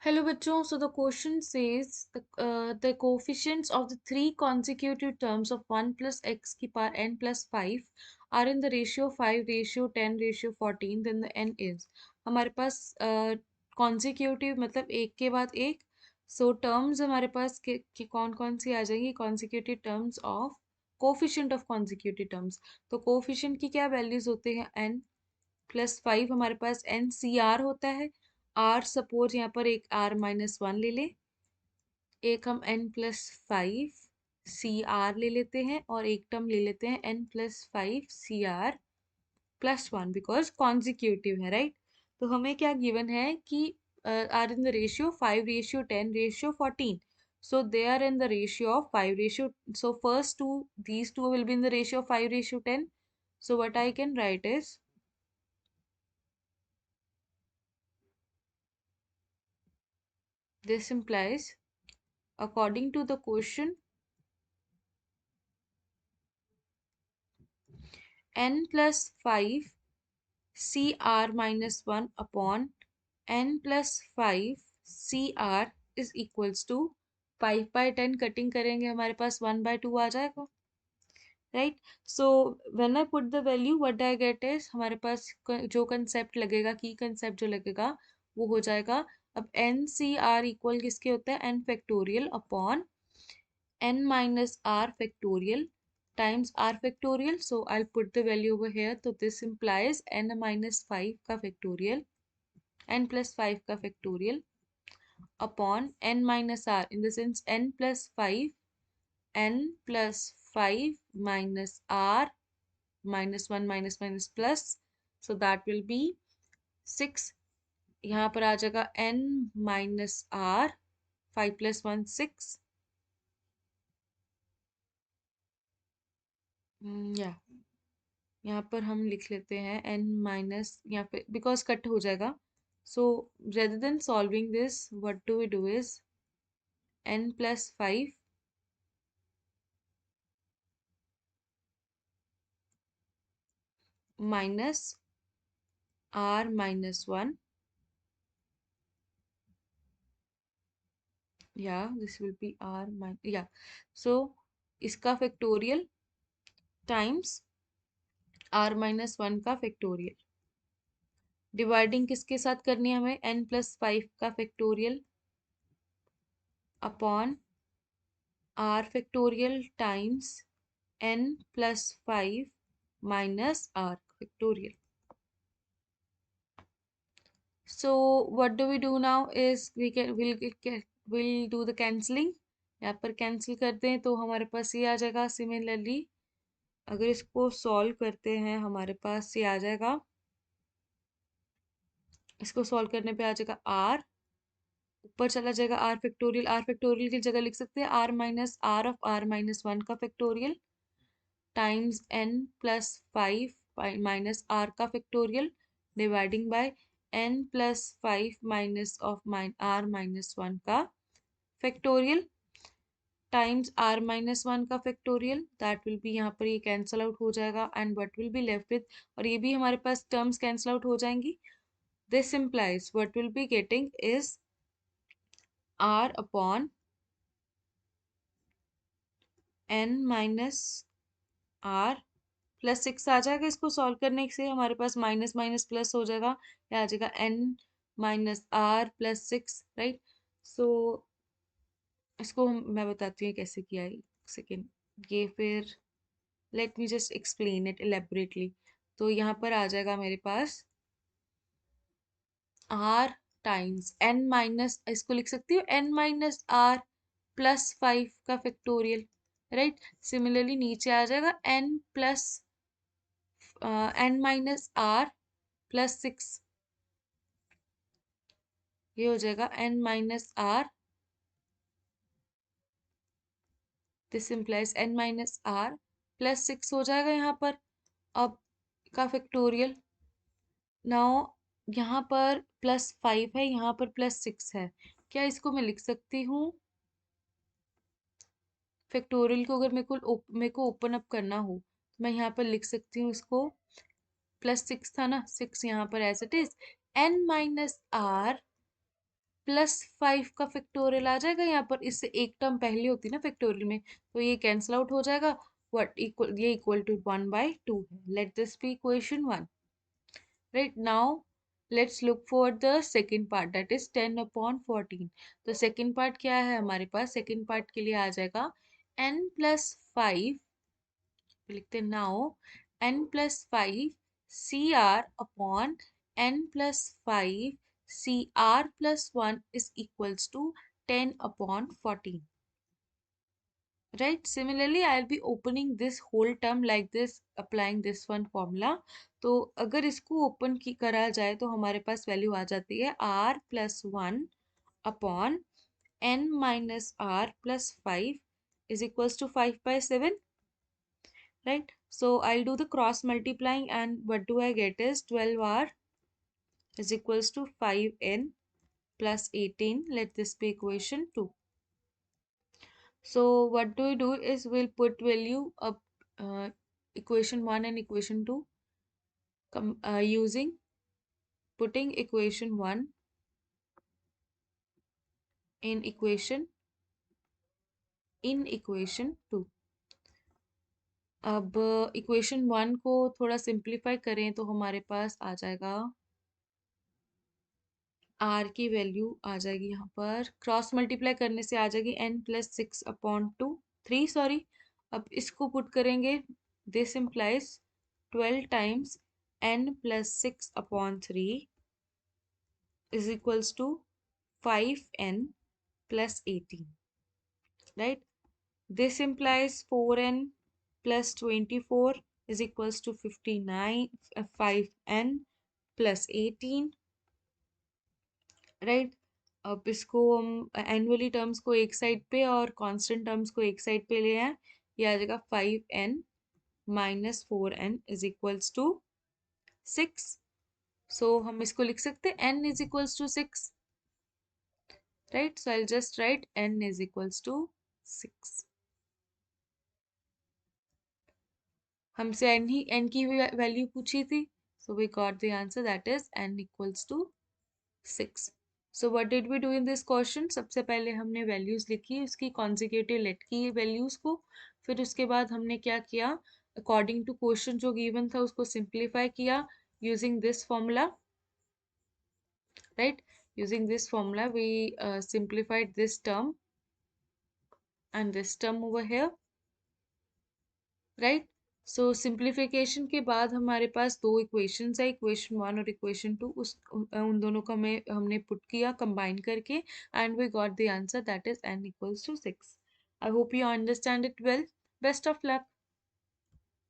Hello बच्चों, so the question says the coefficients of the three consecutive terms of 1 plus x की power n plus 5 are in the ratio 5 ratio 10 ratio 14, then the n is हमारे पास consecutive मतलब एक के बाद एक, so terms हमारे पास के कौन कौन सी आ जाएंगी consecutive terms of coefficient of consecutive terms। तो coefficient की क्या values होते हैं n प्लस 5 हमारे पास एन सी आर होता है। आर सपोज यहाँ पर एक आर माइनस वन ले ले, एक हम एन प्लस 5 सी आर ले लेते हैं और एक टर्म ले लेते हैं n plus 5 C r plus one because consecutive है, राइट। तो हमें क्या गिवन है कि r in the ratio 5 ratio 10 ratio 14, so they are in the ratio of 5 ratio, so first two, these two will be in the ratio of 5 ratio 10, so what I can write is this implies according to the question n plus 5 cr minus 1 upon n plus 5 cr is equals to 5 by 10 cutting करेंगे हमारे पास 1 by 2 आ जाएगा, right. So when I put the value what I get is हमारे पास जो concept लगेगा, की concept जो लगेगा वो हो जाएगा। अब एन सी आर इक्वल किसके होता है, n factorial upon n minus r factorial times r factorial. So I'll put the value over here. So this implies n minus 5 का factorial, n plus 5 का factorial upon n minus r in the sense n plus 5, n plus 5 minus r minus 1 minus minus plus. So that will be 6. यहाँ पर आ जाएगा n minus r 5 plus 1 6 या यहाँ पर हम लिख लेते हैं n माइनस, यहाँ पे बिकॉज कट हो जाएगा। So rather than solving this what do we do is n plus 5 minus r minus 1, या this will be r minus, या सो इसका फैक्टोरियल टाइम्स r माइनस 1 का फैक्टोरियल। डिवाइडिंग किसके साथ करनी है हमें, n प्लस 5 का factorial upon r factorial times n plus 5 minus r factorial. So what do we do now is we'll do the cancelling। यहाँ पर कैंसिल करते हैं तो हमारे पास ये आ जाएगा। सिमिलरली अगर इसको सॉल्व करते हैं हमारे पास ये आ जाएगा, इसको सॉल्व करने पे आ जाएगा r, ऊपर चला जाएगा r फैक्टोरियल। r फैक्टोरियल की जगह लिख सकते हैं r minus r of r minus 1 का factorial times n plus 5 minus r का factorial dividing by n plus 5 minus of r minus 1 का फैक्टोरियल टाइम्स r माइनस 1 का फैक्टोरियल। दैट विल बी, यहाँ पर ये कैंसल आउट हो जाएगा and what will be left with, और ये भी हमारे पास टर्म्स कैंसल आउट हो जाएंगी। This implies what will be getting is r upon n minus r plus 6 आ जाएगा। इसको सॉल्व करने से हमारे पास माइनस माइनस प्लस हो जाएगा, या आ जाएगा n minus r plus 6, right. So इसको मैं बताती हूँ कैसे किया है, सेकेंड ये फिर let me just explain it elaborately. तो यहाँ पर आ जाएगा मेरे पास r टाइम्स n माइनस, इसको लिख सकती हूँ n माइनस r प्लस 5 का फैक्टोरियल, राइट। सिमिलरली नीचे आ जाएगा n plus n minus r plus 6, ये हो जाएगा n minus r, this implies n minus r plus 6 हो जाएगा यहाँ पर अब का फैक्टोरियल। नाउ यहाँ पर प्लस 5 है, यहाँ पर प्लस 6 है, क्या इसको मैं लिख सकती हूँ फैक्टोरियल को, अगर मेरे को ओपन अप करना हो तो मैं यहाँ पर लिख सकती हूँ इसको, प्लस 6 था ना, 6 यहाँ पर as it is n minus r +5 का फैक्टोरियल आ जाएगा यहाँ पर, इससे एक टर्म पहले होती है ना फैक्टोरियल में, तो ये कैंसिल आउट हो जाएगा। व्हाट इक्वल, ये इक्वल टू 1/2 है। Let this be equation 1। Right now let's look for the second part, that is 10/14। तो सेकेंड पार्ट क्या है हमारे पास? सेकेंड पार्ट के लिए आ जाएगा n+5, लिखते हैं now n+5 CR/n+5 CR+1 is equals to 10/14. Right, similarly I'll be opening this whole term like this, applying this one formula. तो अगर इसको ओपन की करा जाए तो हमारे पास वैल्यू आ जाती है R+1/n-R+5 is equals to 5/7. Right, so I'll do the cross multiplying, and what do I get is 12R is equals to 5n plus 18. Let this be equation 2. So what do we do is we'll put value of equation 1 and equation 2, using putting equation 1 in equation 2. अब equation 1 को थोड़ा simplify करें तो हमारे पास आ जाएगा, are की value आ जाएगी यहाँ पर, क्रॉस मल्टीप्लाई करने से आ जाएगी n+6/2 3 सॉरी। अब इसको पुट करेंगे, this implies 12 times n+6/3 is equals to 5n+18. Right, this implies 4n+24 is equals to 59, 5n+18. Right, अब इसको हम एनुअली टर्म्स को एक साइड पे और कांस्टेंट टर्म्स को एक साइड पे ले आए, ये आ जाएगा 5n-4n इज इक्वल्स टू 6. सो हम इसको लिख सकते हैं n is equals to 6. Right, so I just write n is equals to 6. हमसे n की वैल्यू पूछी थी, so we got the answer, that is n equals to 6. So what did we do in this question? सबसे पहले हमने values लिखी उसकी consecutive late की वैल्यूज को, फिर उसके बाद हमने क्या किया, अकॉर्डिंग टू क्वेश्चन जो गिवन था उसको सिंप्लीफाई किया using this formula. Right, using this formula we simplified this term and this term over here. Right, so simplification के बाद हमारे पास दो इक्वेशंस है, इक्वेशन 1 और इक्वेशन 2, उन दोनों का हमने पुट किया कंबाइन करके, and we got the answer, that is n equals to 6. I hope you understand it well. Best of luck.